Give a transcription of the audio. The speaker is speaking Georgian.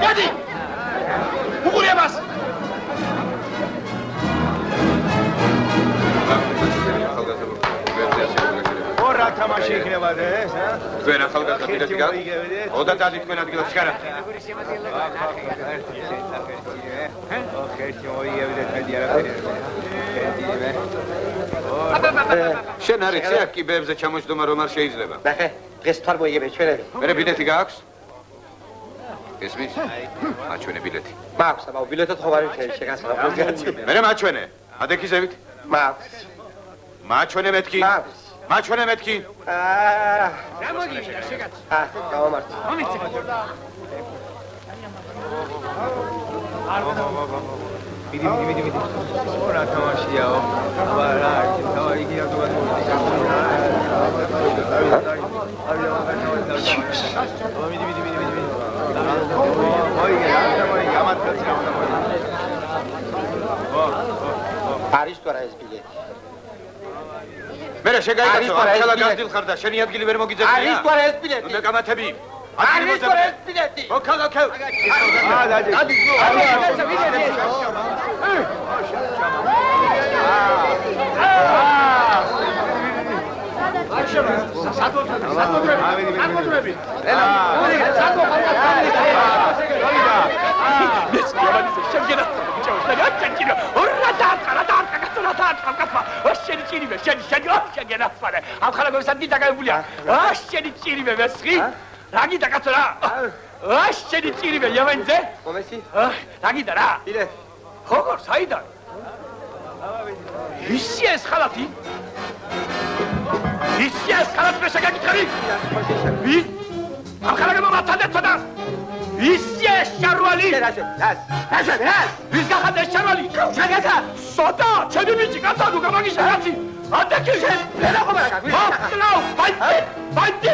გადი! უყურებას! ორ თამაში იქნება ეს, ა? თქვენ ახალგაზრდა ბილეთი გაქვთ? ოდა დადი თქვენ ადგილას შეგარა. შენ არ იცი აქ კიბეებზე ჩამოჯდომა რომ არ შეიძლება. ნახე, დღეს თვარ მოიგებე ჩვენები. მერე ბილეთი გააქვს? ესმის? აჩვენე ბილეთი. მაქვს, აბა ბილეთად ხო არ შეგასწავლე. მერე მაჩვენე. ადექიზებით? მაქვს. მაჩვენე მეთქი. მაქვს. მაჩვენე მეთქი. გამოგინა შეგაც. გამომართე. მომიცე. მიდი. ორა თამაშიაო. აბა რა, თავი იგი ავტომატი. არის თუ არა ეს ბილეთი? მერე შეგაიკაცო, ახლა გაგდილ ხარ და შენი ადგილი ვერ მოგიძებია? არის თუ არა ეს ბილეთი? უნდა გამათები. არის თუ არა ეს ბილეთი? მოქალაქე. დადი. სათოთრები. Bye.